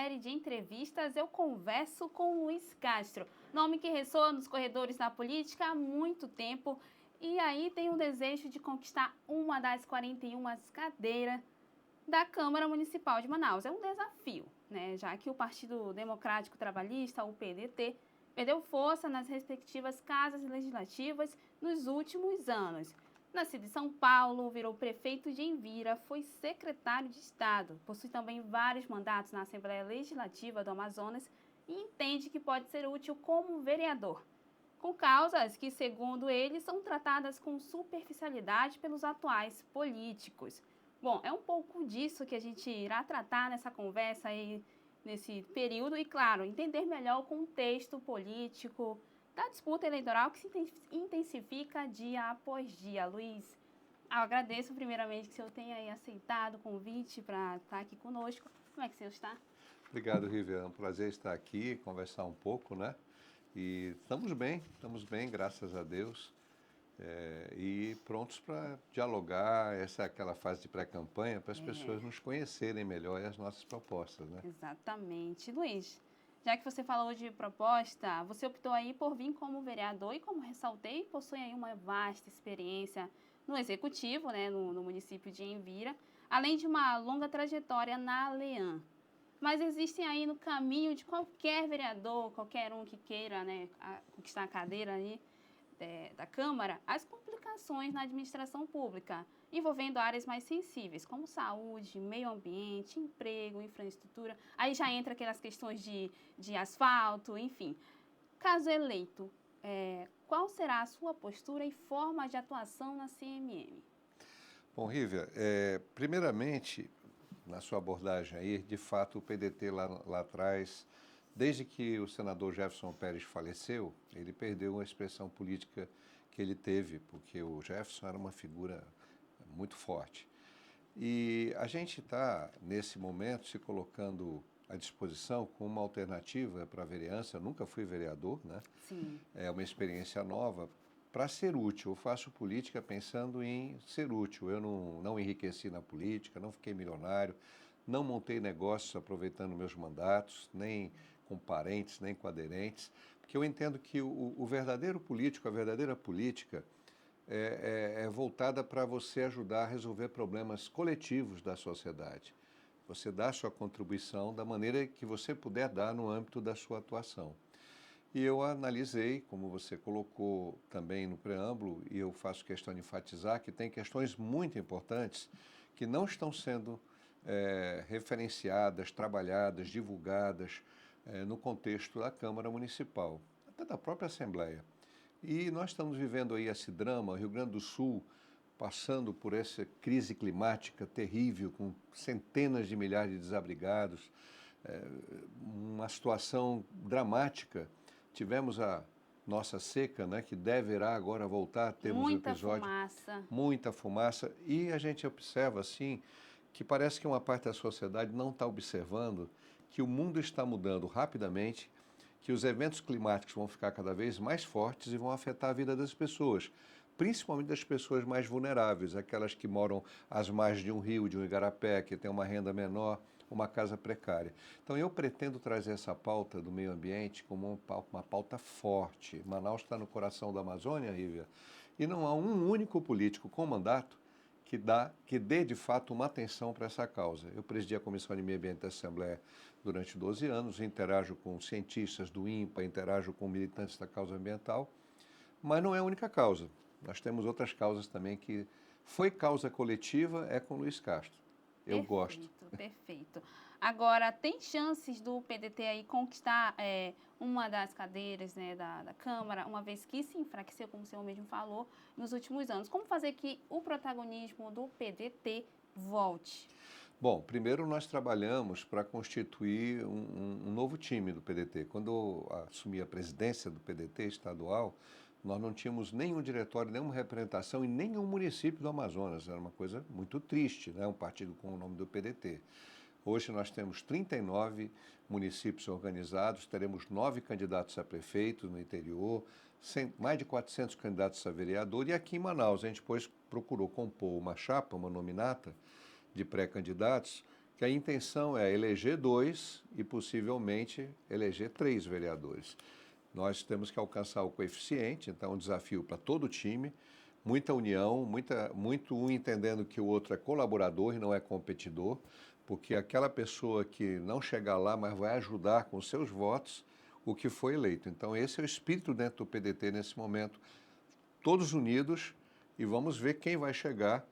série de entrevistas, eu converso com Luiz Castro, nome que ressoa nos corredores da política há muito tempo e aí tem o desejo de conquistar uma das 41 cadeiras da Câmara Municipal de Manaus. É um desafio, né? Já que o Partido Democrático Trabalhista, o PDT, perdeu força nas respectivas casas legislativas nos últimos anos. Nascido em São Paulo, virou prefeito de Envira, foi secretário de Estado, possui também vários mandatos na Assembleia Legislativa do Amazonas e entende que pode ser útil como vereador, com causas que, segundo ele, são tratadas com superficialidade pelos atuais políticos. Bom, é um pouco disso que a gente irá tratar nessa conversa aí, nesse período, e, claro, entender melhor o contexto político da disputa eleitoral que se intensifica dia após dia. Luiz, eu agradeço primeiramente que o senhor tenha aí aceitado o convite para estar aqui conosco. Como é que o senhor está? Obrigado, Rívia. É um prazer estar aqui, conversar um pouco, né? E estamos bem, graças a Deus. E prontos para dialogar. Essa é aquela fase de pré-campanha para as pessoas nos conhecerem melhor e as nossas propostas, né? Exatamente. Luiz, já que você falou de proposta, você optou aí por vir como vereador e, como ressaltei, possui aí uma vasta experiência no executivo, né, no município de Envira, além de uma longa trajetória na Aleam. Mas existem aí no caminho de qualquer vereador, qualquer um que queira, né, conquistar a cadeira aí da Câmara, as complicações na administração pública, envolvendo áreas mais sensíveis, como saúde, meio ambiente, emprego, infraestrutura. Aí já entra aquelas questões de asfalto, enfim. Caso eleito, qual será a sua postura e forma de atuação na CMM? Bom, Rívia, primeiramente, na sua abordagem aí, de fato, o PDT lá atrás, desde que o senador Jefferson Pérez faleceu, ele perdeu a expressão política que ele teve, porque o Jefferson era uma figura muito forte. E a gente está, nesse momento, se colocando à disposição com uma alternativa para a vereança. Eu nunca fui vereador, né? Sim. É uma experiência nova para ser útil. Eu faço política pensando em ser útil. Eu não enriqueci na política, não fiquei milionário, não montei negócios aproveitando meus mandatos, nem com parentes, nem com aderentes, porque eu entendo que o verdadeiro político, a verdadeira política, é voltada para você ajudar a resolver problemas coletivos da sociedade. Você dá a sua contribuição da maneira que você puder dar no âmbito da sua atuação. E eu analisei, como você colocou também no preâmbulo, e eu faço questão de enfatizar, que tem questões muito importantes que não estão sendo referenciadas, trabalhadas, divulgadas no contexto da Câmara Municipal, até da própria Assembleia. E nós estamos vivendo aí esse drama, o Rio Grande do Sul passando por essa crise climática terrível, com centenas de milhares de desabrigados, uma situação dramática. Tivemos a nossa seca, né, que deverá agora voltar, temos um episódio... Muita fumaça. E a gente observa, assim, que parece que uma parte da sociedade não está observando que o mundo está mudando rapidamente, que os eventos climáticos vão ficar cada vez mais fortes e vão afetar a vida das pessoas, principalmente das pessoas mais vulneráveis, aquelas que moram às margens de um rio, de um igarapé, que têm uma renda menor, uma casa precária. Então eu pretendo trazer essa pauta do meio ambiente como uma pauta forte. Manaus está no coração da Amazônia, Rívia, e não há um único político com mandato que dê de fato uma atenção para essa causa. Eu presidi a Comissão de Meio Ambiente da Assembleia durante 12 anos, interajo com cientistas do INPA, interajo com militantes da causa ambiental, mas não é a única causa. Nós temos outras causas também que foi causa coletiva, é com Luiz Castro. Eu gosto. Perfeito. Agora, tem chances do PDT aí conquistar uma das cadeiras, né, da Câmara, uma vez que se enfraqueceu, como o senhor mesmo falou, nos últimos anos? Como fazer que o protagonismo do PDT volte? Bom, primeiro nós trabalhamos para constituir um novo time do PDT. Quando eu assumi a presidência do PDT estadual, nós não tínhamos nenhum diretório, nenhuma representação em nenhum município do Amazonas. Era uma coisa muito triste, né? Um partido com o nome do PDT. Hoje nós temos 39 municípios organizados, teremos 9 candidatos a prefeito no interior, mais de 400 candidatos a vereador, e aqui em Manaus a gente depois procurou compor uma chapa, uma nominata de pré-candidatos, que a intenção é eleger 2 e possivelmente eleger 3 vereadores. Nós temos que alcançar o coeficiente, então é um desafio para todo o time, muita união, muito um entendendo que o outro é colaborador e não é competidor, porque aquela pessoa que não chegar lá, mas vai ajudar com seus votos, o que foi eleito. Então esse é o espírito dentro do PDT nesse momento, todos unidos, e vamos ver quem vai chegar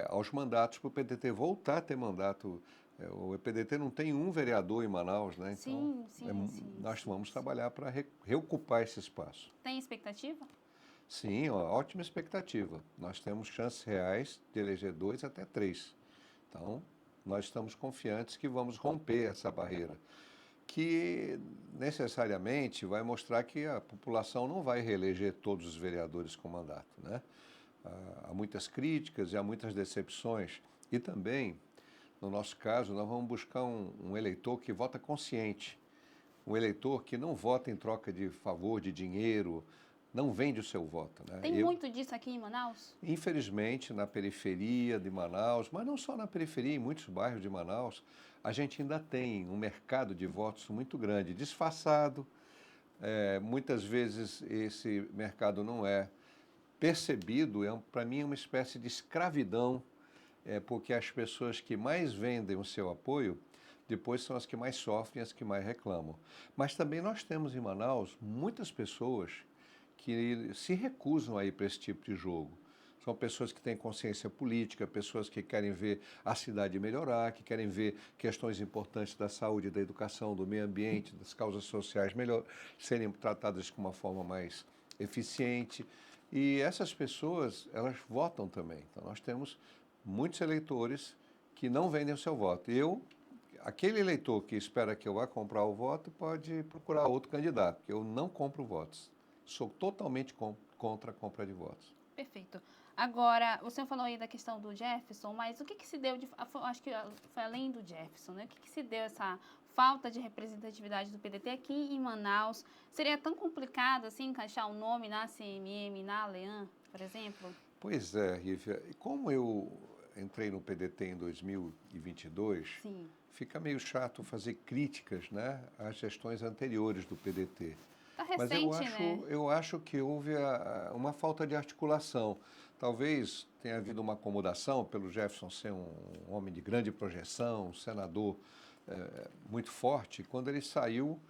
aos mandatos para o PDT voltar a ter mandato. O PDT não tem um vereador em Manaus, né? Então nós vamos trabalhar para reocupar esse espaço. Tem expectativa? Sim, ó, ótima expectativa. Nós temos chances reais de eleger 2 até 3. Então, nós estamos confiantes que vamos romper essa barreira, que necessariamente vai mostrar que a população não vai reeleger todos os vereadores com mandato, né? Há muitas críticas e há muitas decepções. E também, no nosso caso, nós vamos buscar um eleitor que vota consciente, um eleitor que não vota em troca de favor, de dinheiro, não vende o seu voto, né? Tem muito disso aqui em Manaus? Infelizmente, na periferia de Manaus, mas não só na periferia, em muitos bairros de Manaus, a gente ainda tem um mercado de votos muito grande, disfarçado. Muitas vezes esse mercado não é percebido, para mim é uma espécie de escravidão, porque as pessoas que mais vendem o seu apoio, depois são as que mais sofrem, as que mais reclamam. Mas também nós temos em Manaus muitas pessoas que se recusam a ir para esse tipo de jogo. São pessoas que têm consciência política, pessoas que querem ver a cidade melhorar, que querem ver questões importantes da saúde, da educação, do meio ambiente, das causas sociais serem tratadas com uma forma mais eficiente. E essas pessoas, elas votam também. Então, nós temos muitos eleitores que não vendem o seu voto. Aquele eleitor que espera que eu vá comprar o voto, pode procurar outro candidato, porque eu não compro votos. Sou totalmente contra a compra de votos. Perfeito. Agora, o senhor falou aí da questão do Jefferson, mas o que se deu, acho que foi além do Jefferson, né? O que se deu essa falta de representatividade do PDT aqui em Manaus? Seria tão complicado assim encaixar o nome na CMM, na Alean, por exemplo? Pois é, Rívia. E como eu entrei no PDT em 2022, Sim. Fica meio chato fazer críticas, né, às gestões anteriores do PDT. Tá recente, né? Eu acho que houve uma falta de articulação. Talvez tenha havido uma acomodação pelo Jefferson ser um homem de grande projeção, um senador muito forte. Quando ele saiu,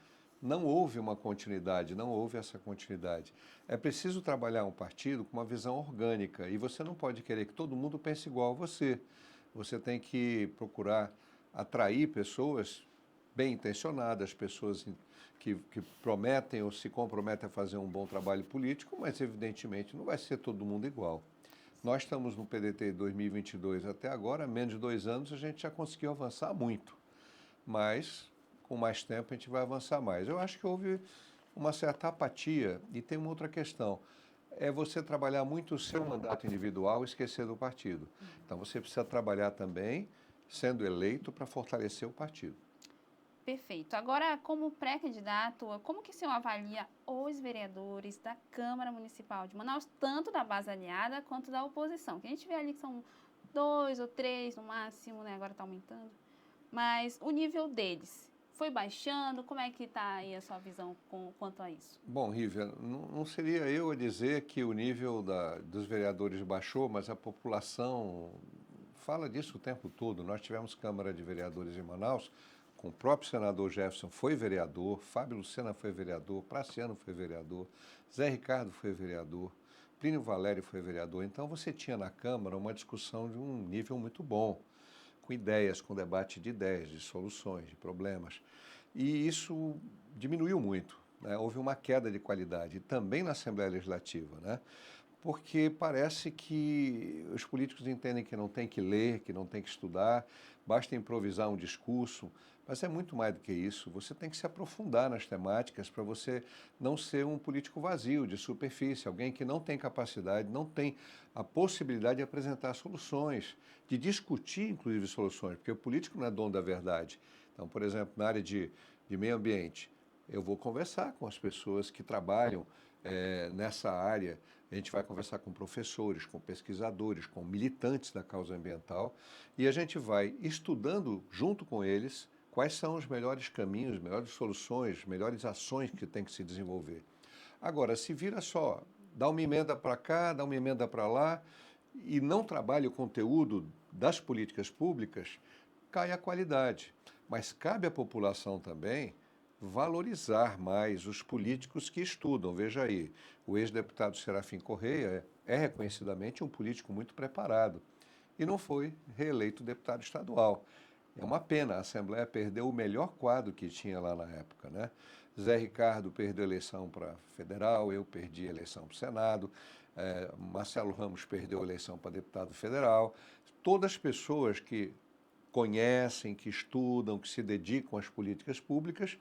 não houve uma continuidade, não houve essa continuidade. É preciso trabalhar um partido com uma visão orgânica e você não pode querer que todo mundo pense igual a você. Você tem que procurar atrair pessoas bem intencionadas, pessoas que prometem ou se comprometem a fazer um bom trabalho político, mas evidentemente não vai ser todo mundo igual. Nós estamos no PDT 2022 até agora, há menos de 2 anos, a gente já conseguiu avançar muito, mas com mais tempo a gente vai avançar mais. Eu acho que houve uma certa apatia e tem uma outra questão. É você trabalhar muito o seu mandato individual e esquecer do partido. Então você precisa trabalhar também sendo eleito para fortalecer o partido. Perfeito. Agora, como pré-candidato, como que o senhor avalia os vereadores da Câmara Municipal de Manaus, tanto da base aliada quanto da oposição? Que a gente vê ali que são 2 ou 3 no máximo, né? Agora está aumentando. Mas o nível deles foi baixando? Como é que está aí a sua visão quanto a isso? Bom, Rívia, não seria eu a dizer que o nível dos vereadores baixou, mas a população fala disso o tempo todo. Nós tivemos Câmara de Vereadores em Manaus, com o próprio senador Jefferson foi vereador, Fábio Lucena foi vereador, Praciano foi vereador, Zé Ricardo foi vereador, Plínio Valério foi vereador. Então você tinha na Câmara uma discussão de um nível muito bom, com ideias, com debate de ideias, de soluções, de problemas. E isso diminuiu muito, né? Houve uma queda de qualidade, também na Assembleia Legislativa, né? Porque parece que os políticos entendem que não tem que ler, que não tem que estudar, basta improvisar um discurso, mas é muito mais do que isso. Você tem que se aprofundar nas temáticas para você não ser um político vazio, de superfície, alguém que não tem capacidade, não tem a possibilidade de apresentar soluções, de discutir, inclusive, soluções, porque o político não é dono da verdade. Então, por exemplo, na área de meio ambiente, eu vou conversar com as pessoas que trabalham nessa área. A gente vai conversar com professores, com pesquisadores, com militantes da causa ambiental e a gente vai estudando junto com eles quais são os melhores caminhos, melhores soluções, melhores ações que tem que se desenvolver. Agora, se vira só, dá uma emenda para cá, dá uma emenda para lá e não trabalha o conteúdo das políticas públicas, cai a qualidade. Mas cabe à população também valorizar mais os políticos que estudam. Veja aí, o ex-deputado Serafim Correia é reconhecidamente um político muito preparado e não foi reeleito deputado estadual. É uma pena, a Assembleia perdeu o melhor quadro que tinha lá na época, né? Zé Ricardo perdeu a eleição para federal, eu perdi a eleição para o Senado, Marcelo Ramos perdeu a eleição para deputado federal. Todas as pessoas que conhecem, que estudam, que se dedicam às políticas públicas,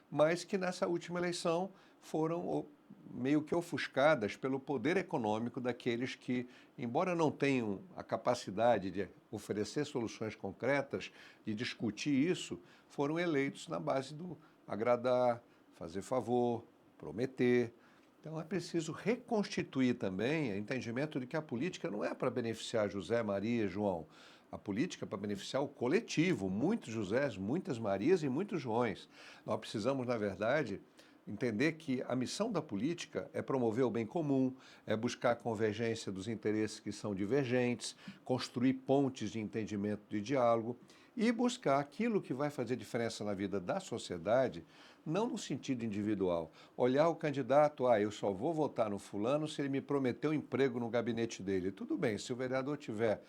mas que nessa última eleição foram meio que ofuscadas pelo poder econômico daqueles que, embora não tenham a capacidade de oferecer soluções concretas, de discutir isso, foram eleitos na base do agradar, fazer favor, prometer. Então é preciso reconstituir também o entendimento de que a política não é para beneficiar José, Maria, João. A política é para beneficiar o coletivo, muitos Josés, muitas Marias e muitos Joões. Nós precisamos, na verdade, entender que a missão da política é promover o bem comum, é buscar a convergência dos interesses que são divergentes, construir pontes de entendimento, de diálogo e buscar aquilo que vai fazer diferença na vida da sociedade, não no sentido individual. Olhar o candidato, eu só vou votar no fulano se ele me prometeu emprego no gabinete dele. Tudo bem, se o vereador tiver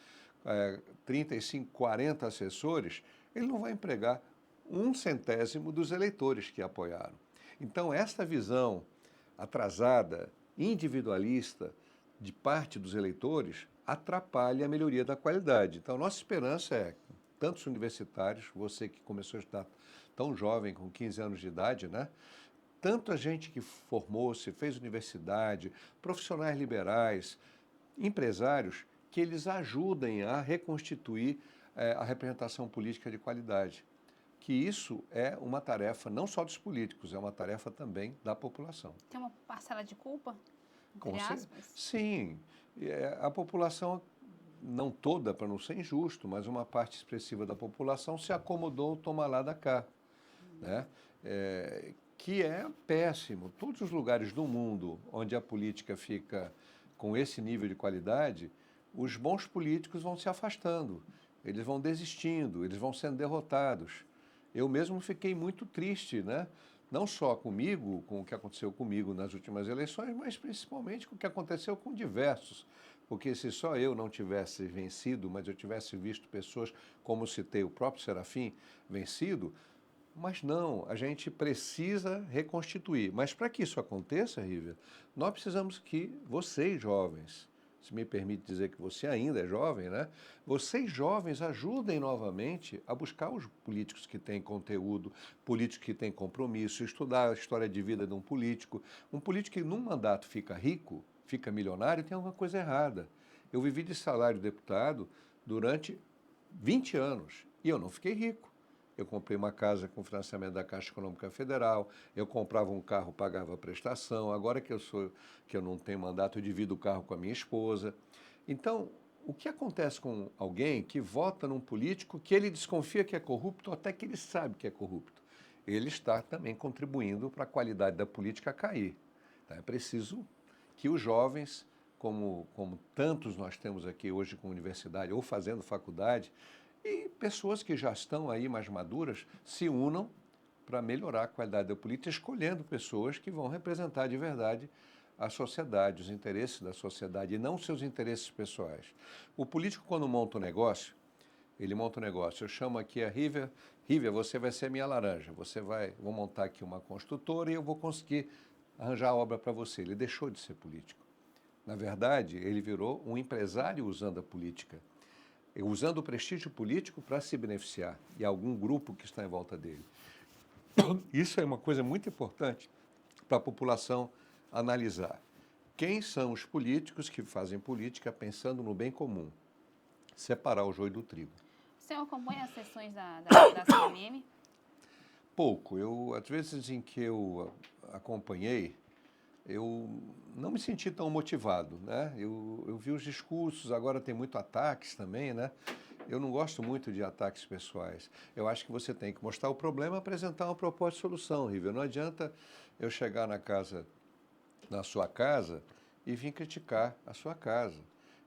35, 40 assessores, ele não vai empregar 1/100º dos eleitores que apoiaram. Então, esta visão atrasada, individualista, de parte dos eleitores, atrapalha a melhoria da qualidade. Então, nossa esperança é, tantos universitários, você que começou a estudar tão jovem, com 15 anos de idade, né? Tanta gente que formou-se, fez universidade, profissionais liberais, empresários, que eles ajudem a reconstituir a representação política de qualidade. Que isso é uma tarefa não só dos políticos, é uma tarefa também da população. Tem uma parcela de culpa, entre aspas? Sim, a população, não toda, para não ser injusto, mas uma parte expressiva da população se acomodou, toma lá da cá, né? Que é péssimo. Todos os lugares do mundo onde a política fica com esse nível de qualidade, os bons políticos vão se afastando, eles vão desistindo, eles vão sendo derrotados. Eu mesmo fiquei muito triste, né? Não só comigo, com o que aconteceu comigo nas últimas eleições, mas principalmente com o que aconteceu com diversos. Porque se só eu não tivesse vencido, mas eu tivesse visto pessoas, como citei o próprio Serafim, vencido, mas não, a gente precisa reconstituir. Mas para que isso aconteça, Rívia, nós precisamos que vocês, jovens, se me permite dizer que você ainda é jovem, né? Vocês jovens ajudem novamente a buscar os políticos que têm conteúdo, políticos que têm compromisso, estudar a história de vida de um político. Um político que num mandato fica rico, fica milionário, tem alguma coisa errada. Eu vivi de salário de deputado durante 20 anos e eu não fiquei rico. Eu comprei uma casa com financiamento da Caixa Econômica Federal, eu comprava um carro, pagava a prestação, agora que eu não tenho mandato, eu divido o carro com a minha esposa. Então, o que acontece com alguém que vota num político que ele desconfia que é corrupto, até que ele sabe que é corrupto? Ele está também contribuindo para a qualidade da política cair. Então, é preciso que os jovens, como tantos nós temos aqui hoje com universidade ou fazendo faculdade, e pessoas que já estão aí mais maduras se unam para melhorar a qualidade da política, escolhendo pessoas que vão representar de verdade a sociedade, os interesses da sociedade e não seus interesses pessoais. O político, quando monta um negócio, ele monta um negócio. Eu chamo aqui a Rívia, você vai ser minha laranja, vou montar aqui uma construtora e eu vou conseguir arranjar a obra para você. Ele deixou de ser político. Na verdade, ele virou um empresário usando a política, usando o prestígio político para se beneficiar e algum grupo que está em volta dele. Isso é uma coisa muito importante para a população analisar. Quem são os políticos que fazem política pensando no bem comum? Separar o joio do trigo. O senhor acompanha as sessões da CMM? Pouco. Às vezes em que eu acompanhei, eu não me senti tão motivado, né? Eu vi os discursos, agora tem muito ataques também, né? Eu não gosto muito de ataques pessoais. Eu acho que você tem que mostrar o problema e apresentar uma proposta de solução, Rívia. Não adianta eu chegar na sua casa e vir criticar a sua casa.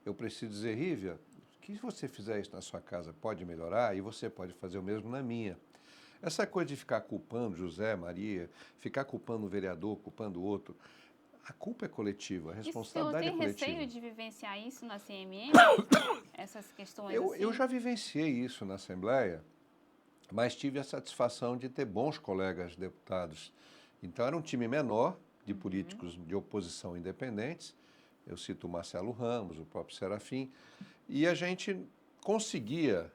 Eu preciso dizer, Rívia, que se você fizer isso na sua casa pode melhorar e você pode fazer o mesmo na minha. Essa coisa de ficar culpando José, Maria, ficar culpando um vereador, culpando o outro, a culpa é coletiva, a E o senhor responsabilidade é tem coletiva. receio de vivenciar isso na CMM? Essas questões Eu assim? já vivenciei isso na Assembleia, mas tive a satisfação de ter bons colegas deputados. Então era um time menor de políticos de oposição independentes, eu cito o Marcelo Ramos, o próprio Serafim, e a gente conseguia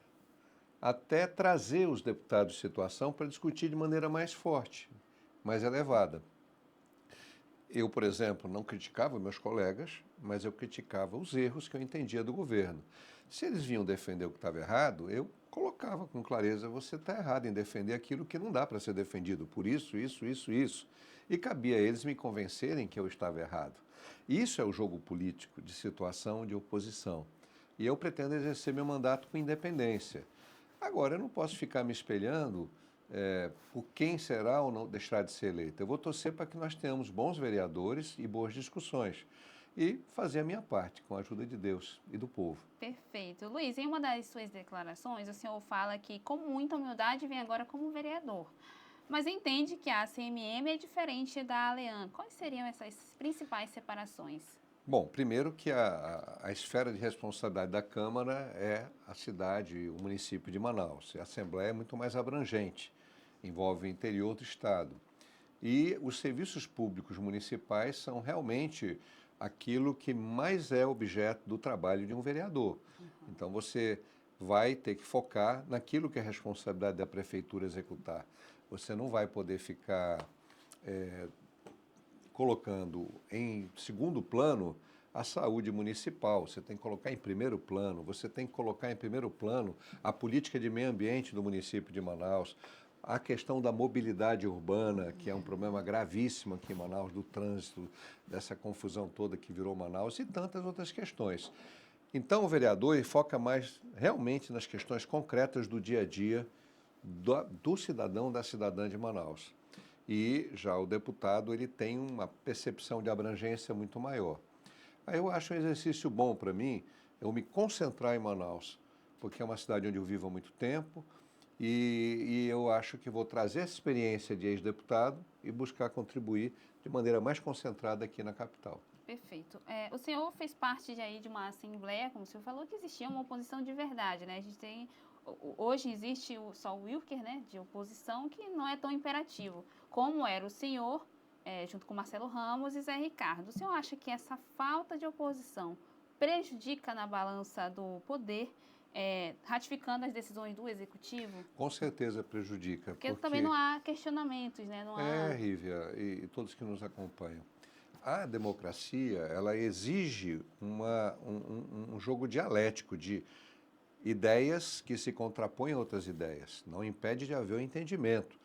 até trazer os deputados de situação para discutir de maneira mais forte, mais elevada. Eu, por exemplo, não criticava meus colegas, mas eu criticava os erros que eu entendia do governo. Se eles vinham defender o que estava errado, eu colocava com clareza: você está errado em defender aquilo que não dá para ser defendido, por isso, isso, isso, isso. E cabia a eles me convencerem que eu estava errado. Isso é o jogo político de situação de oposição. E eu pretendo exercer meu mandato com independência. Agora, eu não posso ficar me espelhando por quem será ou não deixará de ser eleito. Eu vou torcer para que nós tenhamos bons vereadores e boas discussões e fazer a minha parte, com a ajuda de Deus e do povo. Perfeito. Luiz, em uma das suas declarações, o senhor fala que com muita humildade vem agora como vereador, mas entende que a CMM é diferente da ALEAN. Quais seriam essas principais separações? Bom, primeiro que a esfera de responsabilidade da Câmara é a cidade, o município de Manaus. A Assembleia é muito mais abrangente, envolve o interior do Estado. E os serviços públicos municipais são realmente aquilo que mais é objeto do trabalho de um vereador. Então você vai ter que focar naquilo que é responsabilidade da prefeitura executar. Você não vai poder ficar colocando em segundo plano a saúde municipal. Você tem que colocar em primeiro plano, você tem que colocar em primeiro plano a política de meio ambiente do município de Manaus, a questão da mobilidade urbana, que é um problema gravíssimo aqui em Manaus, do trânsito, dessa confusão toda que virou Manaus e tantas outras questões. Então, o vereador ele foca mais realmente nas questões concretas do dia a dia do cidadão, da cidadã de Manaus. E já o deputado ele tem uma percepção de abrangência muito maior. Aí eu acho um exercício bom para mim eu me concentrar em Manaus, porque é uma cidade onde eu vivo há muito tempo e eu acho que vou trazer essa experiência de ex-deputado e buscar contribuir de maneira mais concentrada aqui na capital. Perfeito. O senhor fez parte de uma assembleia, como o senhor falou, que existia uma oposição de verdade, né? A gente tem, hoje existe só o Wilker, né, de oposição, que não é tão imperativo, como era o senhor, junto com Marcelo Ramos e Zé Ricardo. O senhor acha que essa falta de oposição prejudica na balança do poder, ratificando as decisões do executivo? Com certeza prejudica, Porque também não há questionamentos, né? Não há... Rívia, e todos que nos acompanham, a democracia, ela exige um jogo dialético de ideias que se contrapõem a outras ideias. Não impede de haver o entendimento.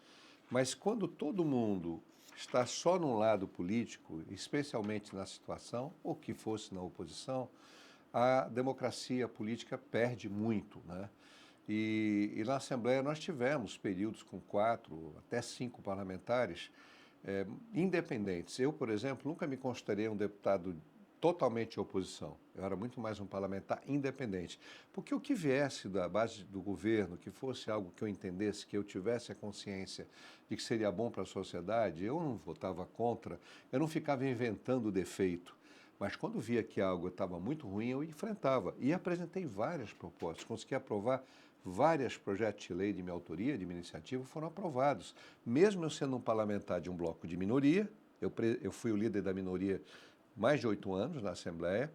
Mas quando todo mundo está só num lado político, especialmente na situação, ou que fosse na oposição, a democracia política perde muito, né? E na Assembleia nós tivemos períodos com 4 até 5 parlamentares independentes. Eu, por exemplo, nunca me considerei um deputado totalmente de oposição. Eu era muito mais um parlamentar independente. Porque o que viesse da base do governo, que fosse algo que eu entendesse, que eu tivesse a consciência de que seria bom para a sociedade, eu não votava contra, eu não ficava inventando defeito. Mas quando via que algo estava muito ruim, eu enfrentava. E apresentei várias propostas, consegui aprovar vários projetos de lei de minha autoria, de minha iniciativa, foram aprovados. Mesmo eu sendo um parlamentar de um bloco de minoria, eu fui o líder da minoria mais de 8 anos na Assembleia,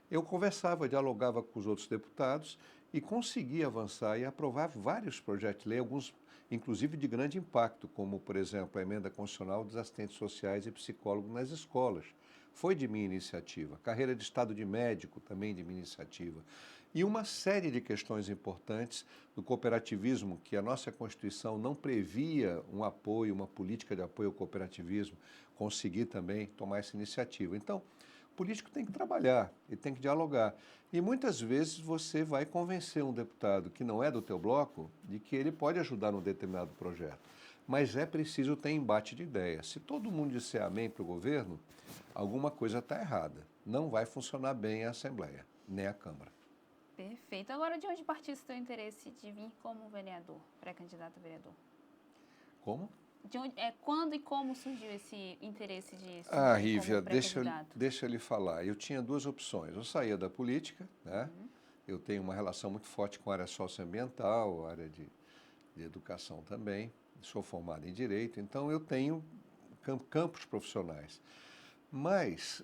eu conversava, dialogava com os outros deputados e conseguia avançar e aprovar vários projetos de lei, alguns inclusive de grande impacto, como, por exemplo, a emenda constitucional dos assistentes sociais e psicólogos nas escolas. Foi de minha iniciativa. Carreira de estado de médico também de minha iniciativa. e uma série de questões importantes do cooperativismo, que a nossa Constituição não previa um apoio, uma política de apoio ao cooperativismo, conseguir também tomar essa iniciativa. Então, o político tem que trabalhar e tem que dialogar. E muitas vezes você vai convencer um deputado que não é do teu bloco de que ele pode ajudar num determinado projeto. Mas é preciso ter embate de ideias. Se todo mundo disser amém para o governo, alguma coisa está errada. Não vai funcionar bem a Assembleia, nem a Câmara. Perfeito. Agora, de onde partiu esse teu interesse de vir como vereador, pré-candidato a vereador? Como? Quando e como surgiu esse interesse de Ah, surgir Rívia, como pré-candidato? deixa eu lhe falar. Eu tinha duas opções. Eu saía da política, né? Eu tenho uma relação muito forte com a área socioambiental, a área de educação também. Sou formado em Direito, então eu tenho campos profissionais. Mas,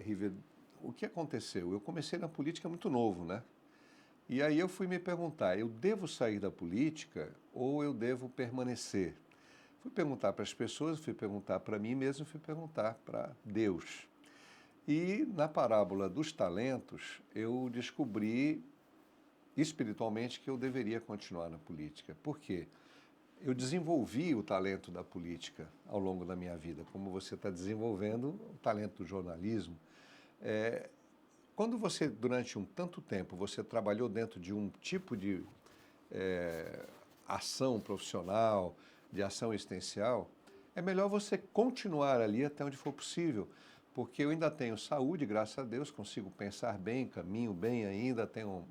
Rívia, o que aconteceu? Eu comecei na política muito novo, né? E aí eu fui me perguntar, eu devo sair da política ou eu devo permanecer? Fui perguntar para as pessoas, fui perguntar para mim mesmo, fui perguntar para Deus. E na parábola dos talentos, eu descobri espiritualmente que eu deveria continuar na política. Por quê? Eu desenvolvi o talento da política ao longo da minha vida, como você está desenvolvendo o talento do jornalismo. Quando você, durante tanto tempo, você trabalhou dentro de um tipo de ação profissional, de ação existencial, é melhor você continuar ali até onde for possível, porque eu ainda tenho saúde, graças a Deus, consigo pensar bem, caminho bem ainda, tenho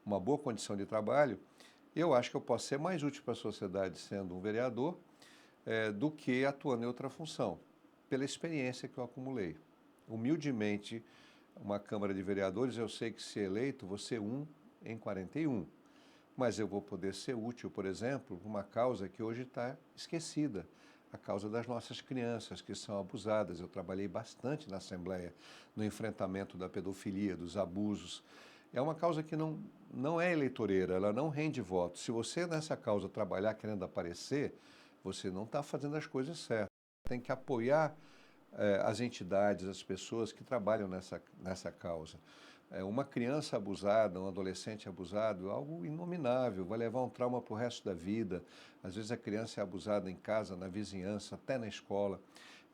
uma boa condição de trabalho. Eu acho que eu posso ser mais útil para a sociedade sendo um vereador do que atuando em outra função, pela experiência que eu acumulei. Humildemente, uma Câmara de Vereadores, eu sei que se eleito, vou ser um em 41. Mas eu vou poder ser útil, por exemplo, para uma causa que hoje está esquecida, a causa das nossas crianças que são abusadas. Eu trabalhei bastante na Assembleia no enfrentamento da pedofilia, dos abusos. É uma causa que não é eleitoreira, ela não rende votos. Se você nessa causa trabalhar querendo aparecer, você não está fazendo as coisas certas. Tem que apoiar as entidades, as pessoas que trabalham nessa causa. Uma criança abusada, um adolescente abusado, é algo inominável, vai levar um trauma para o resto da vida. Às vezes a criança é abusada em casa, na vizinhança, até na escola.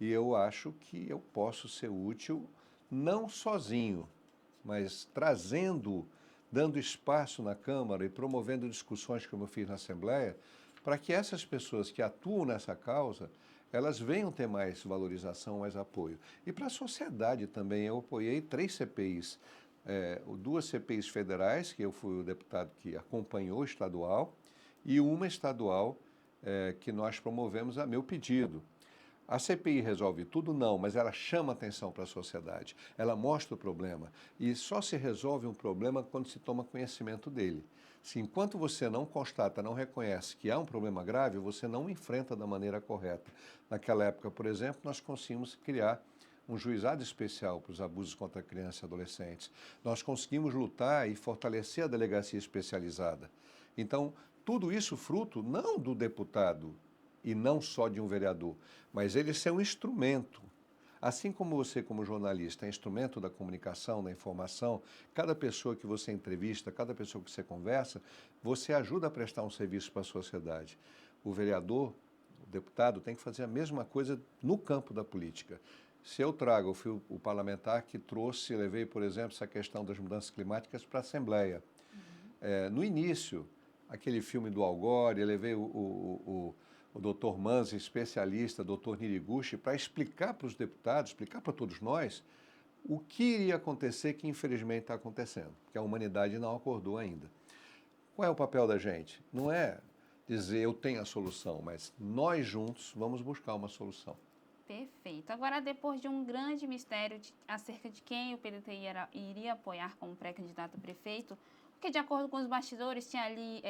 E eu acho que eu posso ser útil, não sozinho, mas trazendo, dando espaço na Câmara e promovendo discussões como eu fiz na Assembleia, para que essas pessoas que atuam nessa causa, elas venham ter mais valorização, mais apoio. E para a sociedade também, eu apoiei 3 CPIs, 2 CPIs federais, que eu fui o deputado que acompanhou estadual, e uma estadual que nós promovemos a meu pedido. A CPI resolve tudo? Não, mas ela chama atenção para a sociedade, ela mostra o problema. E só se resolve um problema quando se toma conhecimento dele. Se enquanto você não constata, não reconhece que há um problema grave, você não enfrenta da maneira correta. Naquela época, por exemplo, nós conseguimos criar um juizado especial para os abusos contra crianças e adolescentes. Nós conseguimos lutar e fortalecer a delegacia especializada. Então, tudo isso fruto não do deputado e não só de um vereador, mas ele ser um instrumento. Assim como você, como jornalista, é instrumento da comunicação, da informação, cada pessoa que você entrevista, cada pessoa que você conversa, você ajuda a prestar um serviço para a sociedade. O vereador, o deputado, tem que fazer a mesma coisa no campo da política. Se eu trago, eu fui o parlamentar que trouxe, levei, por exemplo, essa questão das mudanças climáticas para a Assembleia. No início, aquele filme do Al Gore, eu levei o Dr. Manzi, especialista, Dr. Niriguchi, para explicar para os deputados, explicar para todos nós, o que iria acontecer que infelizmente está acontecendo, que a humanidade não acordou ainda. Qual é o papel da gente? Não é dizer eu tenho a solução, mas nós juntos vamos buscar uma solução. Perfeito. Agora, depois de um grande mistério acerca de quem o PDT iria apoiar como pré-candidato a prefeito, porque de acordo com os bastidores tinha ali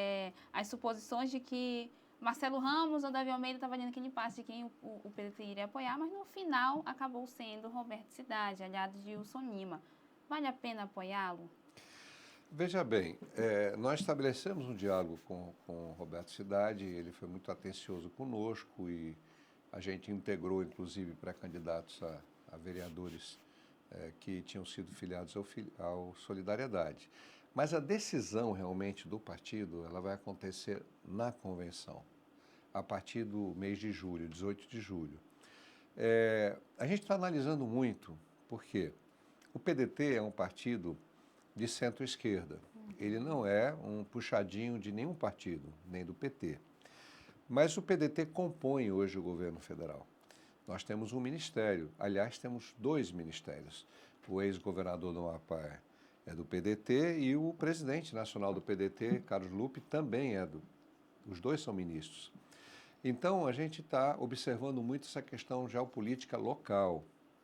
as suposições de que Marcelo Ramos ou Davi Almeida estavam dando aquele impasse de quem o PDT iria apoiar, mas no final acabou sendo Roberto Cidade, aliado de Wilson Lima. Vale a pena apoiá-lo? Veja bem, nós estabelecemos um diálogo com o Roberto Cidade, ele foi muito atencioso conosco e a gente integrou, inclusive, pré-candidatos a vereadores que tinham sido filiados ao Solidariedade. Mas a decisão realmente do partido, ela vai acontecer na convenção, a partir do mês de julho, 18 de julho. A gente está analisando muito, porque o PDT é um partido de centro-esquerda. Ele não é um puxadinho de nenhum partido, nem do PT. Mas o PDT compõe hoje o governo federal. Nós temos um ministério, aliás, temos 2 ministérios. O ex-governador do Amapá é do PDT e o presidente nacional do PDT, Carlos Lupe, também é os 2 são ministros. Então, a gente está observando muito essa questão geopolítica local,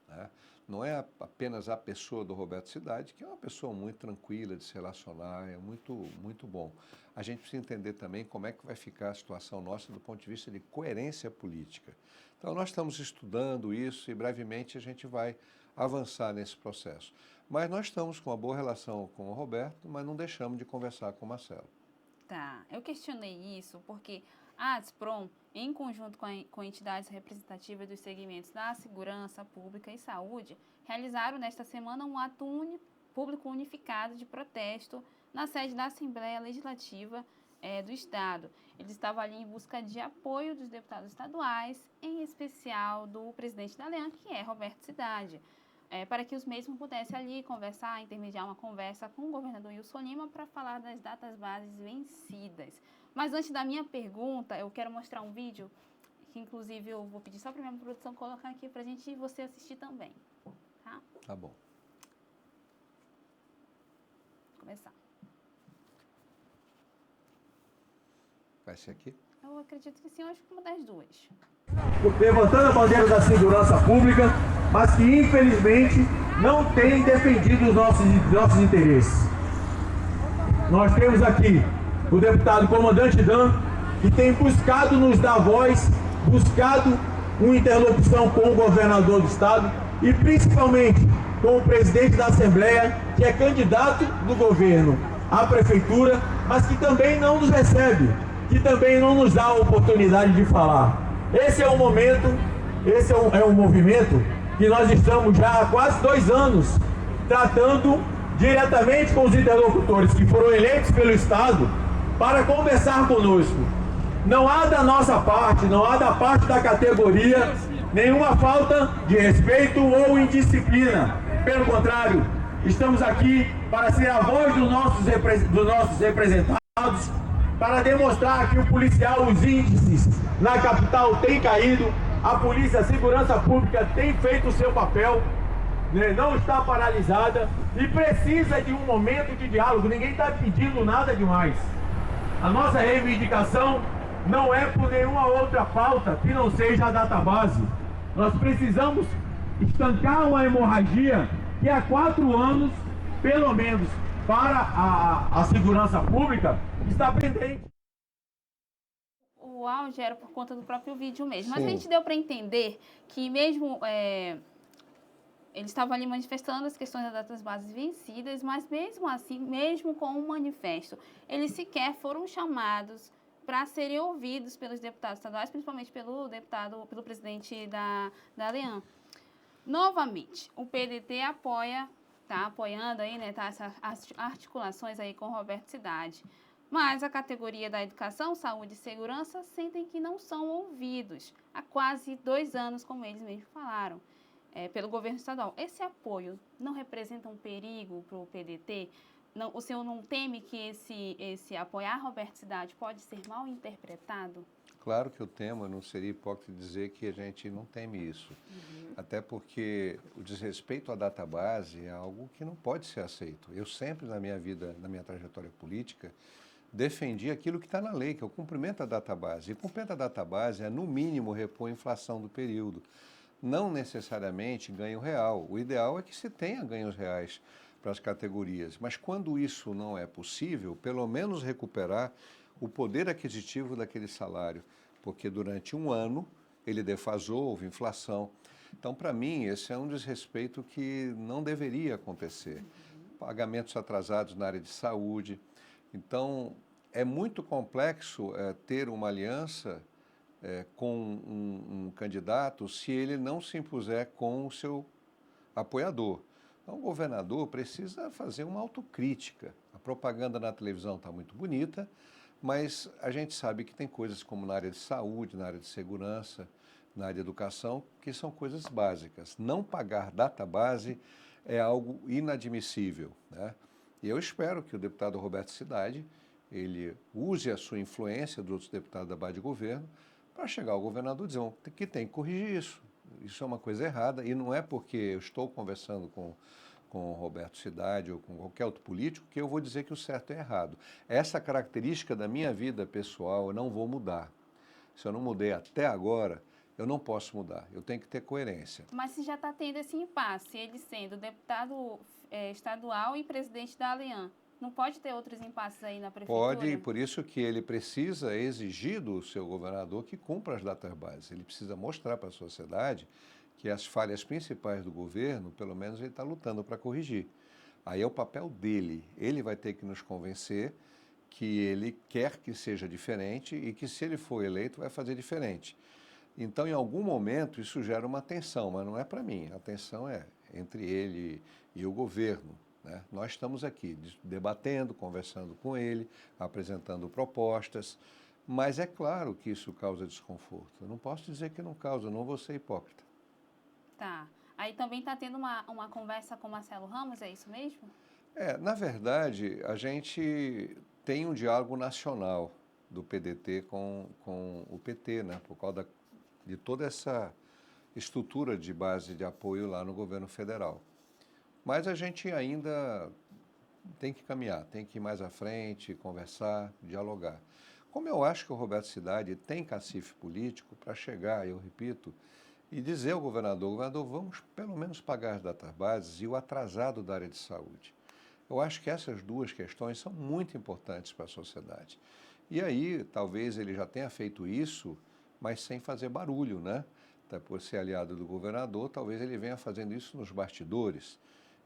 né? Não é apenas a pessoa do Roberto Cidade, que é uma pessoa muito tranquila de se relacionar, é muito, muito bom. A gente precisa entender também como é que vai ficar a situação nossa do ponto de vista de coerência política. Então, nós estamos estudando isso e brevemente a gente vai avançar nesse processo. Mas nós estamos com uma boa relação com o Roberto, mas não deixamos de conversar com o Marcelo. Tá, eu questionei isso porque a ASPROM, em conjunto com entidades representativas dos segmentos da segurança pública e saúde, realizaram nesta semana um ato público unificado de protesto na sede da Assembleia Legislativa do Estado. Eles estavam ali em busca de apoio dos deputados estaduais, em especial do presidente da Aliança, que é Roberto Cidade, para que os mesmos pudessem ali conversar, intermediar uma conversa com o governador Wilson Lima para falar das datas bases vencidas. Mas antes da minha pergunta, eu quero mostrar um vídeo que, inclusive, eu vou pedir só para a minha produção colocar aqui para a gente e você assistir também, tá? Tá bom. Vou começar. Vai ser aqui? Eu acredito que sim, eu acho que uma das 2. Levantando a bandeira da segurança pública, mas que infelizmente não tem defendido os nossos interesses. Nós temos aqui o deputado comandante Dan, que tem buscado nos dar voz, buscado uma interlocução com o governador do estado e principalmente com o presidente da Assembleia, que é candidato do governo à prefeitura, mas que também não nos recebe, que também não nos dá a oportunidade de falar. Esse é o momento, esse é um movimento que nós estamos já há quase 2 anos tratando diretamente com os interlocutores que foram eleitos pelo Estado para conversar conosco. Não há da nossa parte, não há da parte da categoria nenhuma falta de respeito ou indisciplina. Pelo contrário, estamos aqui para ser a voz dos nossos representados, para demonstrar que o policial, os índices na capital têm caído, a polícia, a segurança pública tem feito o seu papel, né, não está paralisada e precisa de um momento de diálogo. Ninguém está pedindo nada demais. A nossa reivindicação não é por nenhuma outra pauta que não seja a database. Nós precisamos estancar uma hemorragia que há 4 anos, pelo menos, para a segurança pública, está pendente. O áudio era por conta do próprio vídeo mesmo. Mas Sim. a gente deu para entender que mesmo eles estavam ali manifestando as questões das datas bases vencidas, mas mesmo assim, mesmo com o manifesto, eles sequer foram chamados para serem ouvidos pelos deputados estaduais, principalmente pelo presidente da Aliança. Novamente, o PDT está apoiando aí, né, tá, essas articulações aí com o Roberto Cidade. Mas a categoria da educação, saúde e segurança sentem que não são ouvidos há quase 2 anos, como eles mesmos falaram, pelo governo estadual. Esse apoio não representa um perigo para o PDT? Não, o senhor não teme que esse apoiar Roberto Cidade pode ser mal interpretado? Claro que eu temo, eu não seria hipócrita dizer que a gente não teme isso. Até porque o desrespeito à database é algo que não pode ser aceito. Eu sempre na minha vida, na minha trajetória política, defendi aquilo que está na lei, que é o cumprimento da database. E cumprimento da database é, no mínimo, repor a inflação do período. Não necessariamente ganho real. O ideal é que se tenha ganhos reais para as categorias. Mas quando isso não é possível, pelo menos recuperar o poder aquisitivo daquele salário, porque durante 1 ano ele defasou, houve inflação. Então, para mim, esse é um desrespeito que não deveria acontecer. Pagamentos atrasados na área de saúde. Então, é muito complexo ter uma aliança com um candidato se ele não se impuser com o seu apoiador. Então, o governador precisa fazer uma autocrítica. A propaganda na televisão está muito bonita, mas a gente sabe que tem coisas como na área de saúde, na área de segurança, na área de educação, que são coisas básicas. Não pagar database é algo inadmissível, né? E eu espero que o deputado Roberto Cidade, ele use a sua influência dos outros deputados da base de governo para chegar ao governador e dizer que tem que corrigir isso. Isso é uma coisa errada e não é porque eu estou conversando com o Roberto Cidade ou com qualquer outro político que eu vou dizer que o certo é errado. Essa característica da minha vida pessoal eu não vou mudar. Se eu não mudei até agora, eu não posso mudar. Eu tenho que ter coerência. Mas se já está tendo esse impasse, ele sendo deputado estadual e presidente da Alian, não pode ter outros impasses aí na prefeitura? Pode, e por isso que ele precisa exigir do seu governador que cumpra as databases. Ele precisa mostrar para a sociedade que as falhas principais do governo, pelo menos ele está lutando para corrigir. Aí é o papel dele. Ele vai ter que nos convencer que ele quer que seja diferente e que se ele for eleito vai fazer diferente. Então, em algum momento, isso gera uma tensão, mas não é para mim. A tensão é entre ele e o governo, né? Nós estamos aqui debatendo, conversando com ele, apresentando propostas, mas é claro que isso causa desconforto. Eu não posso dizer que não causa, eu não vou ser hipócrita. Tá. Aí também está tendo uma conversa com o Marcelo Ramos, é isso mesmo? Na verdade, a gente tem um diálogo nacional do PDT com o PT, né? Por causa de toda essa estrutura de base de apoio lá no governo federal. Mas a gente ainda tem que caminhar, tem que ir mais à frente, conversar, dialogar. Como eu acho que o Roberto Cidade tem cacife político para chegar, eu repito, e dizer ao governador, vamos pelo menos pagar as databases e o atrasado da área de saúde. Eu acho que essas duas questões são muito importantes para a sociedade. E aí, talvez ele já tenha feito isso, mas sem fazer barulho, né? Até por ser aliado do governador, talvez ele venha fazendo isso nos bastidores.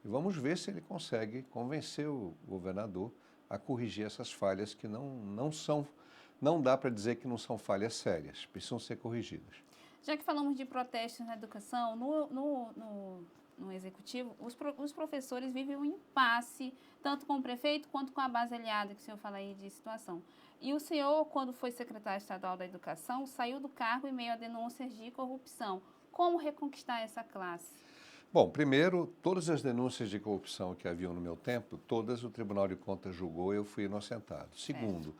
E vamos ver se ele consegue convencer o governador a corrigir essas falhas que não dá para dizer que não são falhas sérias, precisam ser corrigidas. Já que falamos de protestos na educação, no executivo, os professores vivem um impasse, tanto com o prefeito quanto com a base aliada, que o senhor fala aí de situação. E o senhor, quando foi secretário estadual da Educação, saiu do cargo em meio a denúncias de corrupção. Como reconquistar essa classe? Bom, primeiro, todas as denúncias de corrupção que haviam no meu tempo, todas o Tribunal de Contas julgou e eu fui inocentado. Segundo,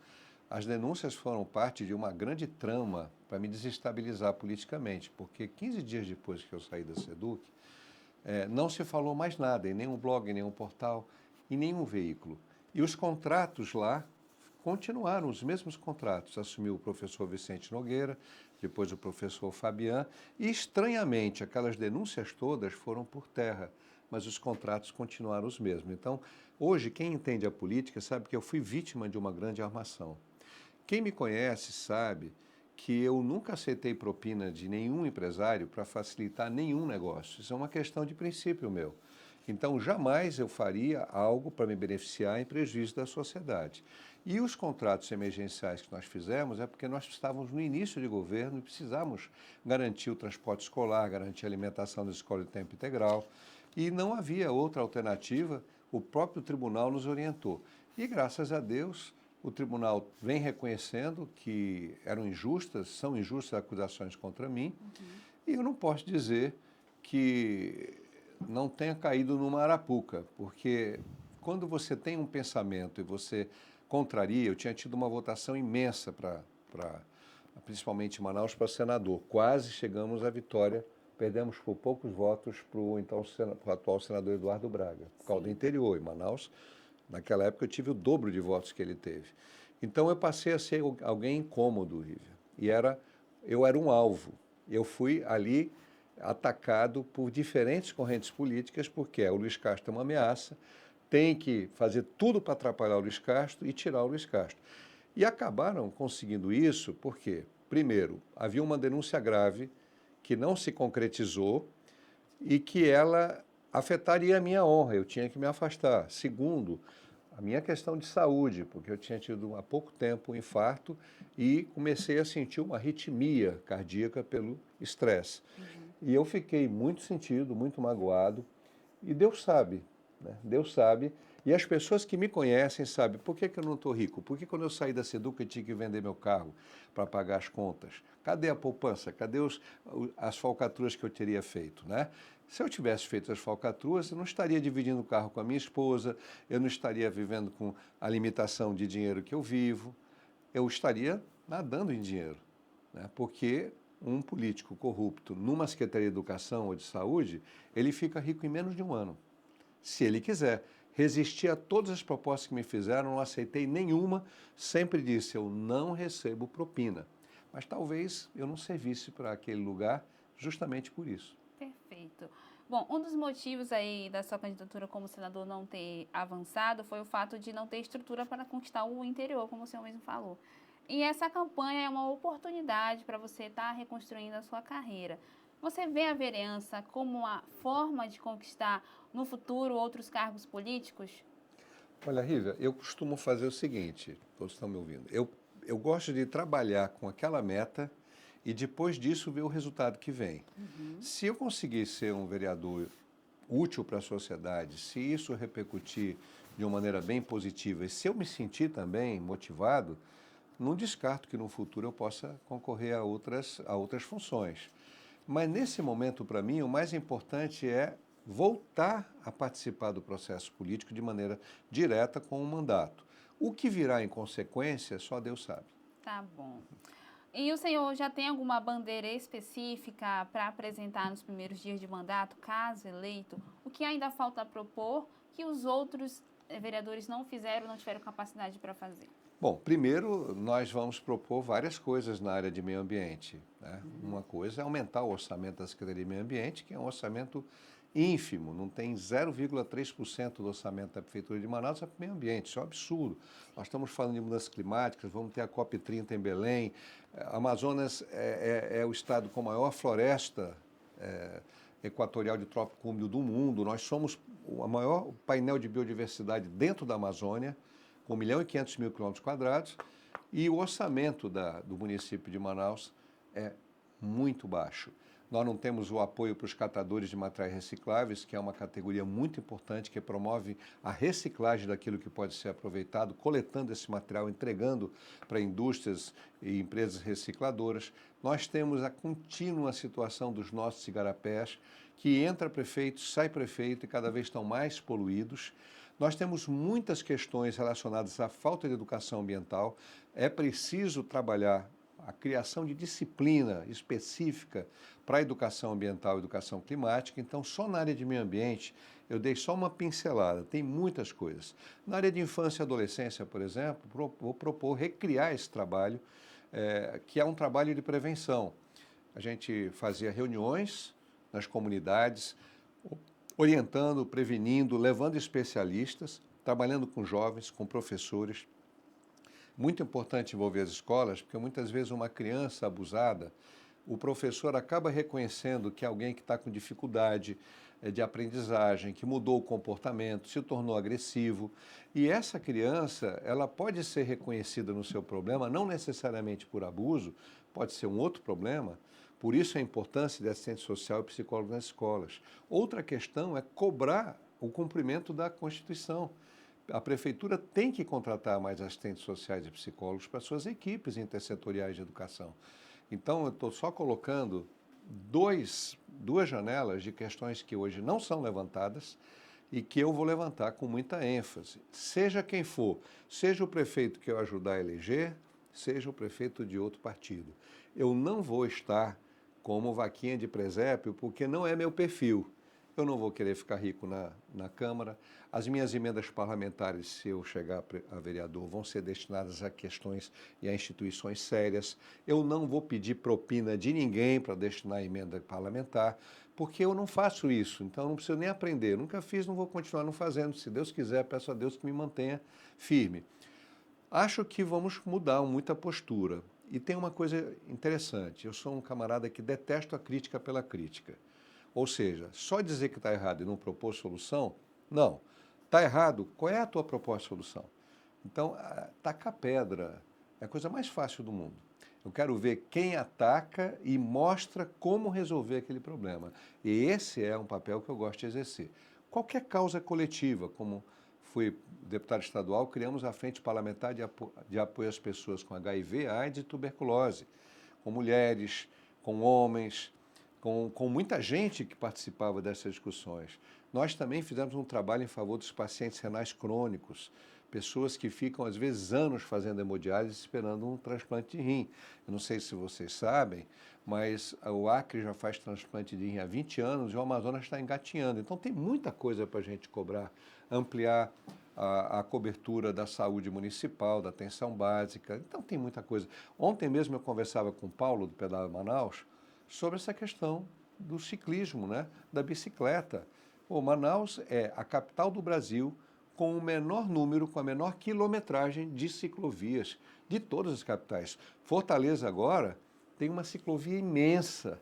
as denúncias foram parte de uma grande trama para me desestabilizar politicamente, porque 15 dias depois que eu saí da SEDUC, não se falou mais nada, em nenhum blog, em nenhum portal, em nenhum veículo. E os contratos lá continuaram, os mesmos contratos. Assumiu o professor Vicente Nogueira, depois o professor Fabian, e estranhamente aquelas denúncias todas foram por terra, mas os contratos continuaram os mesmos. Então, hoje, quem entende a política sabe que eu fui vítima de uma grande armação. Quem me conhece sabe que eu nunca aceitei propina de nenhum empresário para facilitar nenhum negócio. Isso é uma questão de princípio meu. Então, jamais eu faria algo para me beneficiar em prejuízo da sociedade. E os contratos emergenciais que nós fizemos é porque nós estávamos no início de governo e precisávamos garantir o transporte escolar, garantir a alimentação das escolas de tempo integral. E não havia outra alternativa, o próprio tribunal nos orientou. E, graças a Deus, o tribunal vem reconhecendo que são injustas acusações contra mim, e eu não posso dizer que não tenha caído numa arapuca, porque quando você tem um pensamento e você contraria, eu tinha tido uma votação imensa principalmente em Manaus, para senador. Quase chegamos à vitória, perdemos por poucos votos para o atual senador Eduardo Braga, por causa do interior. Em Manaus, naquela época, eu tive o dobro de votos que ele teve. Então, eu passei a ser alguém incômodo, Rívia. E eu era um alvo. Eu fui ali atacado por diferentes correntes políticas, porque o Luiz Castro é uma ameaça, tem que fazer tudo para atrapalhar o Luiz Castro e tirar o Luiz Castro. E acabaram conseguindo isso porque, primeiro, havia uma denúncia grave que não se concretizou e que ela afetaria a minha honra, eu tinha que me afastar. Segundo, a minha questão de saúde, porque eu tinha tido há pouco tempo um infarto e comecei a sentir uma arritmia cardíaca pelo estresse. E eu fiquei muito sentido, muito magoado, E Deus sabe, né? Deus sabe. E as pessoas que me conhecem sabem por que eu não estou rico. Por que quando eu saí da Seduca eu tinha que vender meu carro para pagar as contas? Cadê a poupança? Cadê as falcatruas que eu teria feito, né? Se eu tivesse feito as falcatruas, eu não estaria dividindo o carro com a minha esposa, eu não estaria vivendo com a limitação de dinheiro que eu vivo, eu estaria nadando em dinheiro, né? Porque um político corrupto numa Secretaria de Educação ou de Saúde, ele fica rico em menos de um ano, se ele quiser. Resisti a todas as propostas que me fizeram, não aceitei nenhuma, sempre disse, eu não recebo propina. Mas talvez eu não servisse para aquele lugar justamente por isso. Perfeito. Bom, um dos motivos aí da sua candidatura como senador não ter avançado foi o fato de não ter estrutura para conquistar o interior, como o senhor mesmo falou. E essa campanha é uma oportunidade para você estar reconstruindo a sua carreira. Você vê a vereança como uma forma de conquistar no futuro outros cargos políticos? Olha, Rívia, eu costumo fazer o seguinte, todos estão me ouvindo, eu gosto de trabalhar com aquela meta e depois disso ver o resultado que vem. Se eu conseguir ser um vereador útil para a sociedade, se isso repercutir de uma maneira bem positiva e se eu me sentir também motivado, não descarto que no futuro eu possa concorrer a outras funções. Mas nesse momento, para mim, o mais importante é voltar a participar do processo político de maneira direta com o mandato. O que virá em consequência, só Deus sabe. Tá bom. E o senhor já tem alguma bandeira específica para apresentar nos primeiros dias de mandato, caso eleito? O que ainda falta propor que os outros vereadores não fizeram, não tiveram capacidade para fazer? Bom, primeiro nós vamos propor várias coisas na área de meio ambiente, né? Uma coisa é aumentar o orçamento da Secretaria de Meio Ambiente, que é um orçamento ínfimo, não tem 0,3% do orçamento da Prefeitura de Manaus para o meio ambiente, isso é um absurdo. Nós estamos falando de mudanças climáticas, vamos ter a COP30 em Belém, Amazonas é o estado com a maior floresta equatorial de trópico úmido do mundo, nós somos o maior painel de biodiversidade dentro da Amazônia, com 1.500.000 km², e o orçamento do município de Manaus é muito baixo. Nós não temos o apoio para os catadores de materiais recicláveis, que é uma categoria muito importante, que promove a reciclagem daquilo que pode ser aproveitado, coletando esse material, entregando para indústrias e empresas recicladoras. Nós temos a contínua situação dos nossos igarapés, que entra prefeito, sai prefeito e cada vez estão mais poluídos. Nós temos muitas questões relacionadas à falta de educação ambiental. É preciso trabalhar a criação de disciplina específica para a educação ambiental e educação climática. Então, só na área de meio ambiente, eu dei só uma pincelada, tem muitas coisas. Na área de infância e adolescência, por exemplo, vou propor recriar esse trabalho, que é um trabalho de prevenção. A gente fazia reuniões nas comunidades, orientando, prevenindo, levando especialistas, trabalhando com jovens, com professores. Muito importante envolver as escolas, porque muitas vezes uma criança abusada, o professor acaba reconhecendo que é alguém que está com dificuldade de aprendizagem, que mudou o comportamento, se tornou agressivo. E essa criança, ela pode ser reconhecida no seu problema, não necessariamente por abuso, pode ser um outro problema. Por isso a importância de assistente social e psicólogo nas escolas. Outra questão é cobrar o cumprimento da Constituição. A Prefeitura tem que contratar mais assistentes sociais e psicólogos para suas equipes intersetoriais de educação. Então, eu estou só colocando duas janelas de questões que hoje não são levantadas e que eu vou levantar com muita ênfase. Seja quem for, seja o prefeito que eu ajudar a eleger, seja o prefeito de outro partido. Eu não vou estar como vaquinha de presépio, porque não é meu perfil. Eu não vou querer ficar rico na Câmara. As minhas emendas parlamentares, se eu chegar a vereador, vão ser destinadas a questões e a instituições sérias. Eu não vou pedir propina de ninguém para destinar a emenda parlamentar, porque eu não faço isso, então eu não preciso nem aprender. Eu nunca fiz, não vou continuar não fazendo. Se Deus quiser, peço a Deus que me mantenha firme. Acho que vamos mudar muita postura. E tem uma coisa interessante, eu sou um camarada que detesto a crítica pela crítica. Ou seja, só dizer que está errado e não propor solução, não. Está errado, qual é a tua proposta de solução? Então, tacar pedra é a coisa mais fácil do mundo. Eu quero ver quem ataca e mostra como resolver aquele problema. E esse é um papel que eu gosto de exercer. qualquer causa coletiva, como fui deputado estadual, criamos a Frente Parlamentar de Apoio às Pessoas com HIV, AIDS e Tuberculose, com mulheres, com homens, com muita gente que participava dessas discussões. Nós também fizemos um trabalho em favor dos pacientes renais crônicos, pessoas que ficam, às vezes, anos fazendo hemodiálise esperando um transplante de rim. Eu não sei se vocês sabem, mas o Acre já faz transplante de rim há 20 anos e o Amazonas está engatinhando. Então, tem muita coisa para a gente cobrar, ampliar a cobertura da saúde municipal, da atenção básica. Então, tem muita coisa. Ontem mesmo eu conversava com o Paulo, do Pedal Manaus, sobre essa questão do ciclismo, né? Da bicicleta. Manaus é a capital do Brasil com o menor número, com a menor quilometragem de ciclovias de todas as capitais. Fortaleza agora tem uma ciclovia imensa,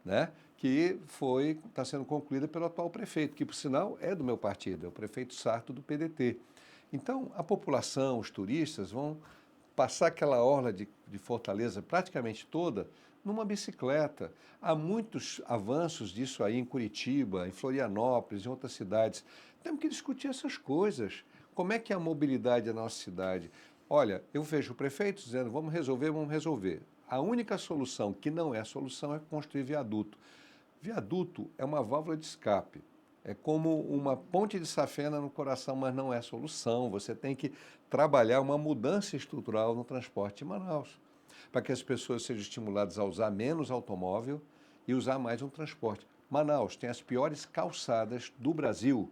né? Que está sendo concluída pelo atual prefeito, que por sinal é do meu partido, é o prefeito Sarto do PDT. Então a população, os turistas vão passar aquela orla de Fortaleza praticamente toda numa bicicleta. Há muitos avanços disso aí em Curitiba, em Florianópolis, em outras cidades. Temos que discutir essas coisas. Como é que é a mobilidade da nossa cidade? Olha, eu vejo o prefeito dizendo, vamos resolver, vamos resolver. A única solução que não é solução é construir viaduto. Viaduto é uma válvula de escape. É como uma ponte de safena no coração, mas não é solução. Você tem que trabalhar uma mudança estrutural no transporte em Manaus, para que as pessoas sejam estimuladas a usar menos automóvel e usar mais um transporte. Manaus tem as piores calçadas do Brasil.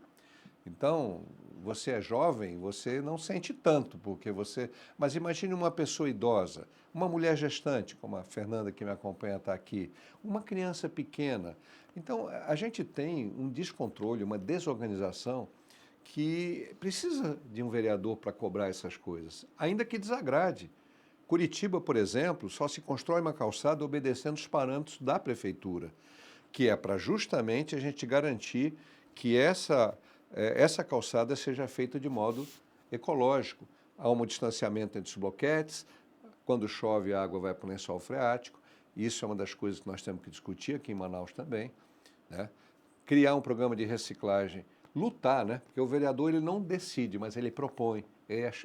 Então, você é jovem, você não sente tanto, porque você... Mas imagine uma pessoa idosa, uma mulher gestante, como a Fernanda que me acompanha está aqui, uma criança pequena. Então, a gente tem um descontrole, uma desorganização que precisa de um vereador para cobrar essas coisas, ainda que desagrade. Curitiba, por exemplo, só se constrói uma calçada obedecendo os parâmetros da prefeitura, que é para justamente a gente garantir que essa calçada seja feita de modo ecológico. Há um distanciamento entre os bloquetes, quando chove a água vai para o lençol freático, isso é uma das coisas que nós temos que discutir aqui em Manaus também, né? Criar um programa de reciclagem, lutar, né? Porque o vereador ele não decide, mas ele propõe.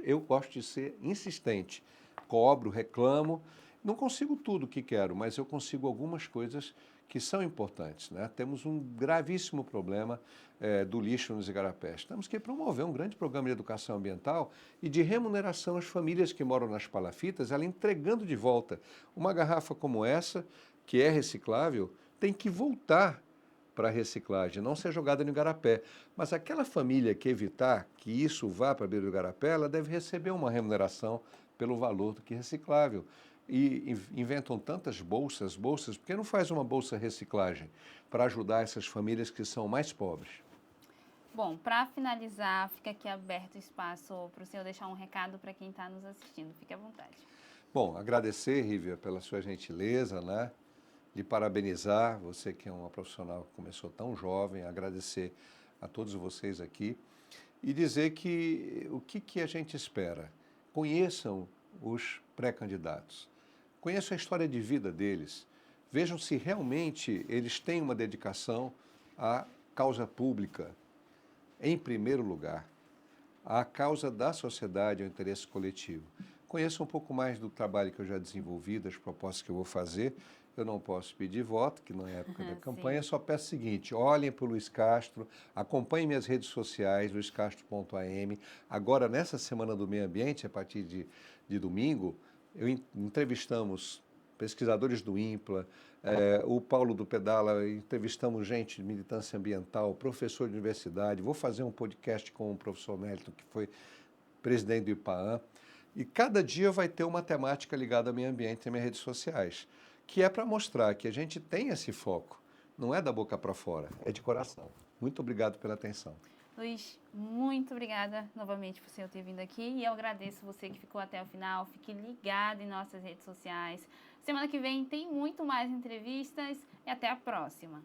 Eu gosto de ser insistente, cobro, reclamo, não consigo tudo o que quero, mas eu consigo algumas coisas que são importantes, né? Temos um gravíssimo problema do lixo nos igarapés. Temos que promover um grande programa de educação ambiental e de remuneração às famílias que moram nas palafitas, ela entregando de volta. Uma garrafa como essa, que é reciclável, tem que voltar para a reciclagem, não ser jogada no igarapé. Mas aquela família que evitar que isso vá para a beira do igarapé, ela deve receber uma remuneração pelo valor do que é reciclável. E inventam tantas bolsas, por que não faz uma bolsa reciclagem para ajudar essas famílias que são mais pobres? Bom, para finalizar, fica aqui aberto o espaço para o senhor deixar um recado para quem está nos assistindo. Fique à vontade. Bom, agradecer, Rívia, pela sua gentileza, né? De parabenizar você que é uma profissional que começou tão jovem, agradecer a todos vocês aqui e dizer que o que a gente espera? Conheçam os pré-candidatos, conheçam a história de vida deles, vejam se realmente eles têm uma dedicação à causa pública, em primeiro lugar, à causa da sociedade, ao interesse coletivo. Conheçam um pouco mais do trabalho que eu já desenvolvi, das propostas que eu vou fazer. Eu não posso pedir voto, que não é época da campanha, só peço o seguinte, olhem para o Luiz Castro, acompanhem minhas redes sociais, luiscastro.am. Agora, nessa Semana do Meio Ambiente, a partir de domingo, entrevistamos pesquisadores do INPLA, o Paulo do Pedala, entrevistamos gente de militância ambiental, professor de universidade, vou fazer um podcast com o professor Nélito, que foi presidente do IPAAN, e cada dia vai ter uma temática ligada ao meio ambiente nas minhas redes sociais, que é para mostrar que a gente tem esse foco, não é da boca para fora, é de coração. Muito obrigado pela atenção. Luiz, muito obrigada novamente por você ter vindo aqui e eu agradeço você que ficou até o final. Fique ligado em nossas redes sociais. Semana que vem tem muito mais entrevistas e até a próxima.